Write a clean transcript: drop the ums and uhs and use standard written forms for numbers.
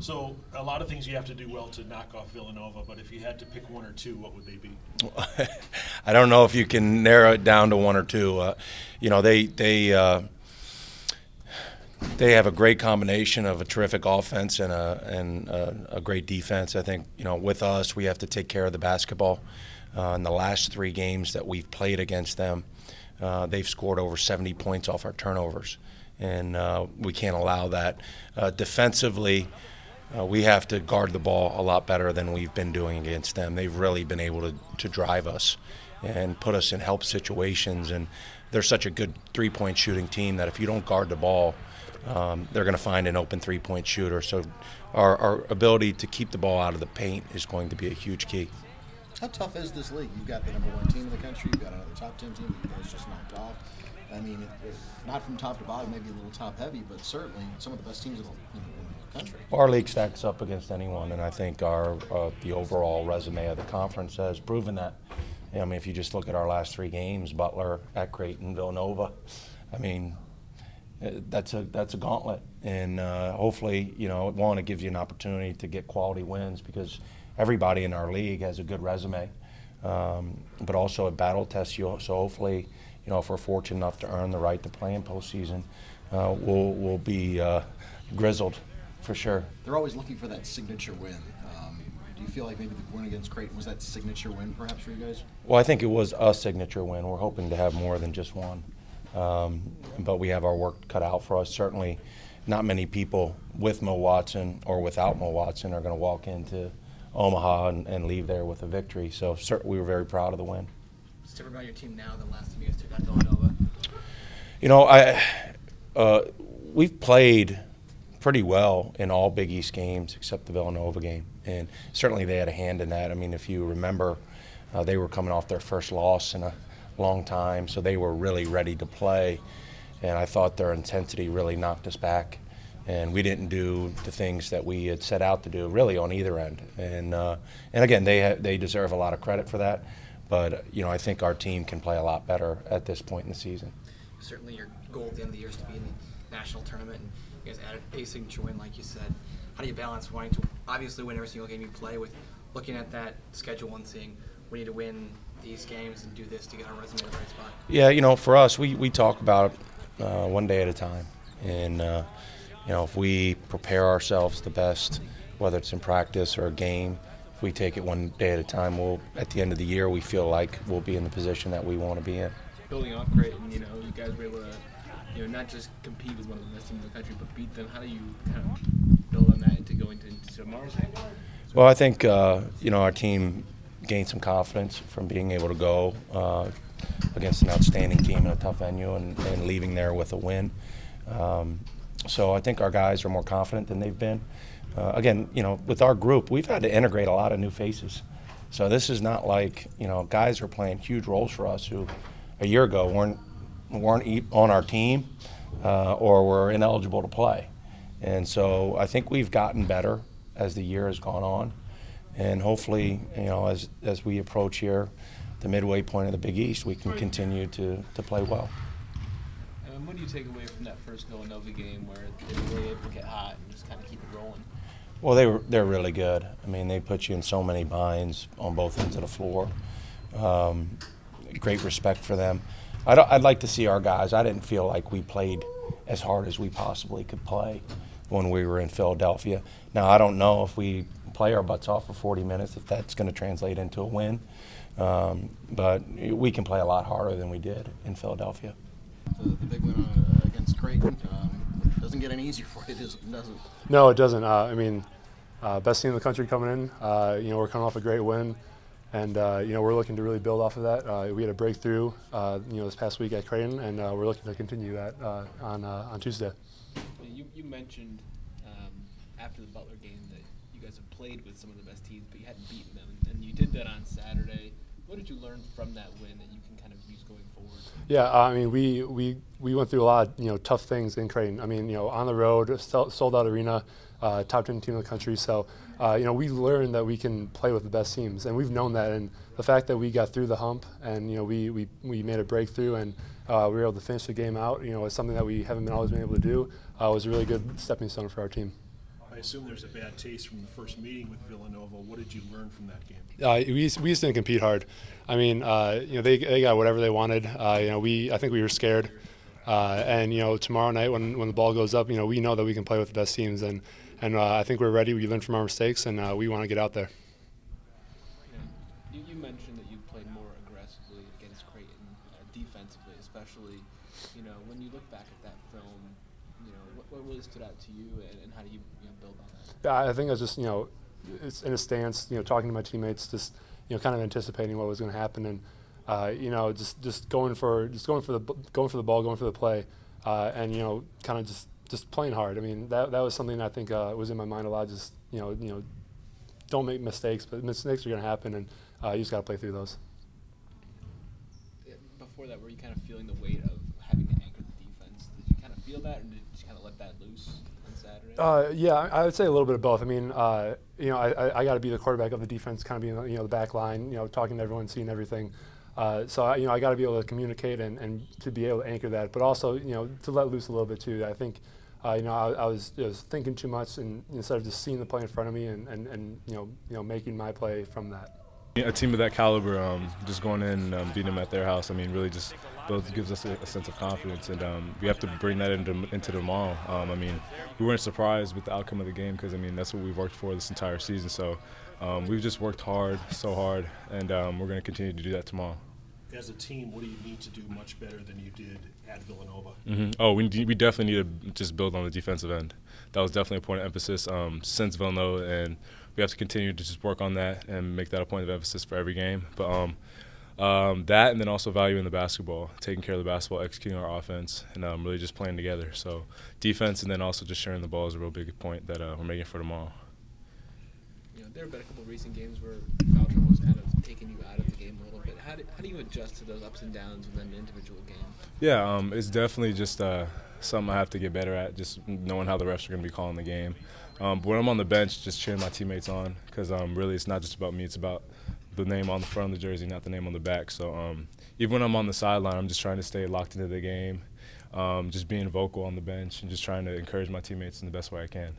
So a lot of things you have to do well to knock off Villanova, but if you had to pick one or two, what would they be? I don't know if you can narrow it down to one or two. You know, they have a great combination of a terrific offense and a great defense. I think, you know, with us, we have to take care of the basketball. In the last 3 games that we've played against them, they've scored over 70 points off our turnovers, and we can't allow that. Defensively, we have to guard the ball a lot better than we've been doing against them. They've really been able to drive us and put us in help situations, and they're such a good three-point shooting team that if you don't guard the ball, they're going to find an open three-point shooter. So our ability to keep the ball out of the paint is going to be a huge key. How tough is this league? You've got the #1 team in the country. You've got another top 10 team that you guys just knocked off. I mean, not from top to bottom, maybe a little top heavy, but certainly some of the best teams in the country. Our league stacks up against anyone, and I think the overall resume of the conference has proven that. I mean, if you just look at our last 3 games, Butler, at Creighton, Villanova, I mean, that's a gauntlet, and hopefully, you know, it gives you an opportunity to get quality wins because everybody in our league has a good resume, but also it battle tests you. So hopefully, you know, if we're fortunate enough to earn the right to play in postseason, we'll be grizzled for sure. They're always looking for that signature win. Do you feel like maybe the win against Creighton was that signature win perhaps for you guys? Well, I think it was a signature win. We're hoping to have more than just one. But we have our work cut out for us. Certainly not many people with Mo Watson or without Mo Watson are going to walk into Omaha and leave there with a victory. So we were very proud of the win. What's different about your team now than last time you guys took out Villanova? You know, we've played pretty well in all Big East games except the Villanova game. And certainly they had a hand in that. I mean, if you remember, they were coming off their first loss in a long time, so they were really ready to play. And I thought their intensity really knocked us back. And we didn't do the things that we had set out to do, really, on either end. And again, they deserve a lot of credit for that. But you know, I think our team can play a lot better at this point in the season. Certainly, your goal at the end of the year is to be in the national tournament, and you guys added a signature win, like you said. How do you balance wanting to obviously win every single game you play with looking at that schedule and seeing we need to win these games and do this to get our resume in the right spot? Yeah, you know, for us, we talk about one day at a time, and you know, if we prepare ourselves the best, whether it's in practice or a game, if we take it one day at a time, at the end of the year, we feel like we'll be in the position that we want to be in. Building off Creighton, you know, you guys were able to, you know, not just compete with one of the best teams in the country, but beat them. How do you kind of build on that into going to tomorrow's game? Well, I think, you know, our team gained some confidence from being able to go against an outstanding team in a tough venue and leaving there with a win. So I think our guys are more confident than they've been. Again, you know, with our group, we've had to integrate a lot of new faces. So this is not like, you know, guys are playing huge roles for us who a year ago weren't on our team or were ineligible to play. And so I think we've gotten better as the year has gone on. And hopefully, you know, as we approach here, the midway point of the Big East, we can continue to play well. And what do you take away from that first Villanova game where they were able to get hot and just kind of keep it rolling? Well, they're really good. I mean, they put you in so many binds on both ends of the floor. Great respect for them. I'd like to see our guys. I didn't feel like we played as hard as we possibly could play when we were in Philadelphia. Now, I don't know if we play our butts off for 40 minutes, if that's going to translate into a win. But we can play a lot harder than we did in Philadelphia. The big win against Creighton doesn't get any easier for you, does it? No, it doesn't. I mean, best team in the country coming in. You know, we're coming off a great win, and you know, we're looking to really build off of that. We had a breakthrough, you know, this past week at Creighton, and we're looking to continue that on Tuesday. You mentioned after the Butler game that you guys have played with some of the best teams, but you hadn't beaten them, and you did that on Saturday. What did you learn from that win that you can kind of use going forward? Yeah, I mean, we went through a lot of, you know, tough things in Creighton. I mean, you know, on the road, sold out arena, top 10 team in the country. So, you know, we learned that we can play with the best teams, and we've known that. And the fact that we got through the hump, and you know, we made a breakthrough, and we were able to finish the game out. You know, it's something that we haven't always been able to do. Was a really good stepping stone for our team. I assume there's a bad taste from the first meeting with Villanova. What did you learn from that game? We just didn't compete hard. I mean, they got whatever they wanted. I think we were scared. And tomorrow night when the ball goes up, we know that we can play with the best teams, and I think we're ready. We learned from our mistakes, and we want to get out there. You mentioned that you played more aggressively against Creighton defensively, especially. When you look back at that film, what really stood out to you, and how do you build on that? Yeah, I think I was just it's in a stance, talking to my teammates, just kind of anticipating what was going to happen, and just going for the ball, going for the play, and kind of just playing hard. I mean, that was something I think was in my mind a lot. Just don't make mistakes, but mistakes are going to happen, and you just got to play through those. Before that, were you kind of feeling the weight of having to anchor the defense? Did you kind of feel that, or did you kind of let that loose on Saturday? Yeah, I would say a little bit of both. I mean, I got to be the quarterback of the defense, kind of being the back line, talking to everyone, seeing everything. So I got to be able to communicate and to be able to anchor that, but also to let loose a little bit too. I think I was thinking too much, and instead of just seeing the play in front of me and making my play from that. A team of that caliber, just going in and beating them at their house, I mean, really just gives us a sense of confidence, and we have to bring that into tomorrow. I mean, we weren't surprised with the outcome of the game because, I mean, that's what we've worked for this entire season. So we've just worked hard, so hard, and we're going to continue to do that tomorrow. As a team, what do you need to do much better than you did at Villanova? Oh, we definitely need to just build on the defensive end. That was definitely a point of emphasis since Villanova, and we have to continue to just work on that and make that a point of emphasis for every game. But that, and then also valuing the basketball, taking care of the basketball, executing our offense, and really just playing together. So defense, and then also just sharing the ball is a real big point that we're making for tomorrow. There have been a couple of recent games where foul trouble was kind of taking you out of the game a little bit. How do you adjust to those ups and downs within an individual game? Yeah, it's definitely just something I have to get better at, just knowing how the refs are going to be calling the game. But when I'm on the bench, just cheering my teammates on, because really it's not just about me, it's about the name on the front of the jersey, not the name on the back. So even when I'm on the sideline, I'm just trying to stay locked into the game, just being vocal on the bench and just trying to encourage my teammates in the best way I can.